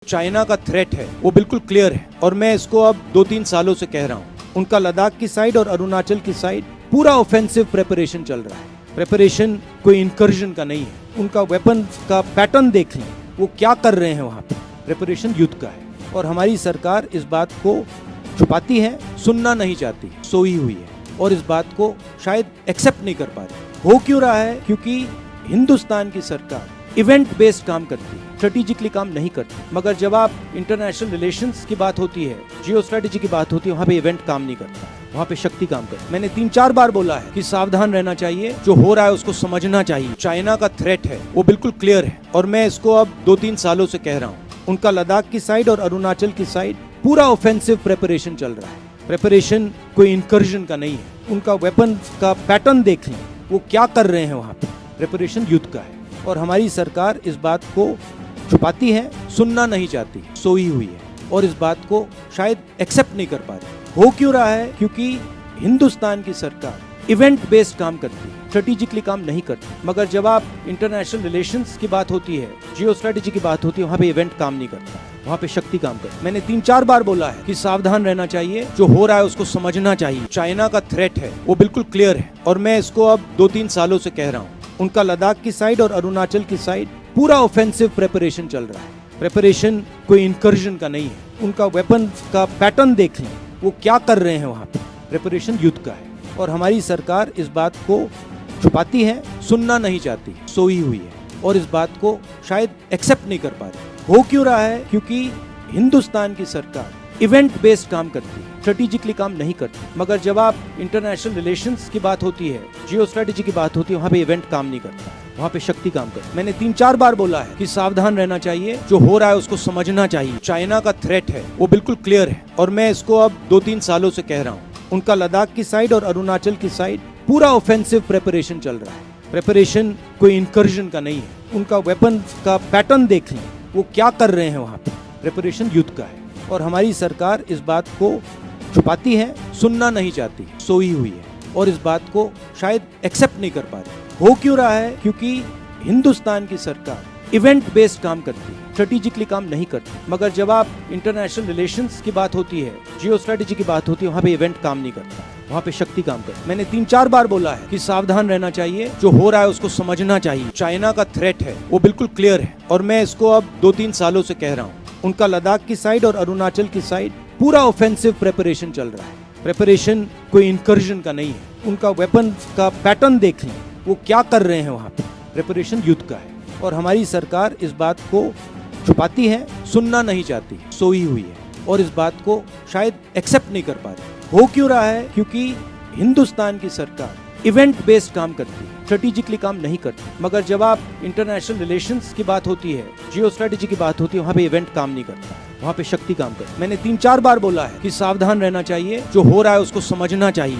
China का threat है वो बिल्कुल क्लियर है और मैं इसको अब 2-3 सालों से कह रहा हूँ। उनका लद्दाख की साइड और अरुणाचल की साइड पूरा ऑफेंसिव प्रेपरेशन चल रहा है। प्रेपरेशन कोई इंकर्जन का नहीं है। उनका वेपन का पैटर्न देख लें, वो क्या कर रहे हैं वहाँ पे। प्रेपरेशन युद्ध का है और हमारी सरकार इस बात को छुपाती है, सुनना नहीं चाहती, सोई हुई है और इस बात को शायद एक्सेप्ट नहीं कर पा रही। हो क्यों रहा है? क्योंकि हिंदुस्तान की सरकार इवेंट बेस्ड काम करती है, स्ट्रेटेजिकली काम नहीं करती। मगर जब आप इंटरनेशनल रिलेशंस की बात होती है, जियो स्ट्रेटेजी की बात होती है, वहाँ पे इवेंट काम नहीं करता, वहाँ पे शक्ति काम करती है। मैंने 3-4 बार बोला है कि सावधान रहना चाहिए, जो हो रहा है उसको समझना चाहिए। चाइना का थ्रेट है वो बिल्कुल क्लियर है और मैं इसको अब 2-3 सालों से कह रहा हूँ। उनका लद्दाख की साइड और अरुणाचल की साइड पूरा ऑफेंसिव प्रेपरेशन चल रहा है। प्रेपरेशन कोई इंकर्जन का नहीं है। उनका वेपन का पैटर्न देख लें, वो क्या कर रहे हैं वहाँ पे। प्रेपरेशन युद्ध का है और हमारी सरकार इस बात को छुपाती है, सुनना नहीं चाहती, सोई हुई है और इस बात को शायद एक्सेप्ट नहीं कर पा रही। हो क्यों रहा है? क्योंकि हिंदुस्तान की सरकार इवेंट बेस्ड काम करती है, स्ट्रेटेजिकली काम नहीं करती। मगर जब आप इंटरनेशनल रिलेशंस की बात होती है, जियो स्ट्रेटेजी की बात होती है, वहाँ पे इवेंट काम नहीं करता, वहाँ पे शक्ति काम करती है। मैंने 3-4 बार बोला है कि सावधान रहना चाहिए, जो हो रहा है उसको समझना चाहिए। चाइना का थ्रेट है वो बिल्कुल क्लियर है और मैं इसको अब 2-3 सालों से कह रहा हूँ। उनका लद्दाख की साइड और अरुणाचल की साइड पूरा ऑफेंसिव प्रेपरेशन चल रहा है। प्रेपरेशन कोई इंकर्जन का नहीं है। उनका वेपन का पैटर्न देख लें, वो क्या कर रहे हैं वहाँ पे। प्रेपरेशन युद्ध का है और हमारी सरकार इस बात को छुपाती है, सुनना नहीं चाहती, सोई हुई है और इस बात को शायद एक्सेप्ट नहीं कर पा रही। हो क्यों रहा है? क्योंकि हिंदुस्तान की सरकार इवेंट बेस्ड काम करती है, स्ट्रेटेजिकली काम नहीं करती। मगर जब आप इंटरनेशनल रिलेशंस की बात होती है, जियो स्ट्रेटेजी की बात होती है, वहाँ पे इवेंट काम नहीं करता, वहाँ पे शक्ति काम करती है। मैंने 3-4 बार बोला है कि सावधान रहना चाहिए, जो हो रहा है उसको समझना चाहिए। चाइना का थ्रेट है वो बिल्कुल क्लियर है और मैं इसको अब 2-3 सालों से कह रहा हूँ। उनका लद्दाख की साइड और अरुणाचल की साइड पूरा ऑफेंसिव प्रेपरेशन चल रहा है। प्रेपरेशन कोई इंकर्जन का नहीं है। उनका वेपन का पैटर्न देख लें, वो क्या कर रहे हैं वहाँ पे। प्रेपरेशन युद्ध का है और हमारी सरकार इस बात को छुपाती है, सुनना नहीं चाहती, सोई हुई है और इस बात को शायद एक्सेप्ट नहीं कर पा रही। हो क्यों रहा है? क्योंकि हिंदुस्तान की सरकार इवेंट बेस्ड काम करती है, स्ट्रेटेजिकली काम नहीं करती। मगर जब आप इंटरनेशनल रिलेशंस की बात होती है, जियो स्ट्रेटेजी की बात होती है, वहाँ पे इवेंट काम नहीं करता, वहाँ पे शक्ति काम करती है। मैंने 3-4 बार बोला है कि सावधान रहना चाहिए, जो हो रहा है उसको समझना चाहिए। चाइना का थ्रेट है वो बिल्कुल क्लियर है और मैं इसको अब 2-3 सालों से कह रहा हूँ। उनका लद्दाख की साइड और अरुणाचल की साइड पूरा ऑफेंसिव प्रेपरेशन चल रहा है। प्रेपरेशन कोई इंकर्जन का नहीं है। उनका वेपन का पैटर्न देख लें, वो क्या कर रहे हैं वहाँ पे। प्रेपरेशन युद्ध का है और हमारी सरकार इस बात को छुपाती है, सुनना नहीं चाहती, सोई हुई है और इस बात को शायद एक्सेप्ट नहीं कर पा रही। हो क्यों रहा है? क्योंकि हिंदुस्तान की सरकार इवेंट बेस्ड काम करती है, स्ट्रेटेजिकली काम नहीं करती। मगर जब आप इंटरनेशनल रिलेशंस की बात होती है, जियो स्ट्रेटेजी की बात होती है, वहाँ पे इवेंट काम नहीं करता, वहाँ पे शक्ति काम करती है। मैंने 3-4 बार बोला है कि सावधान रहना चाहिए, जो हो रहा है उसको समझना चाहिए।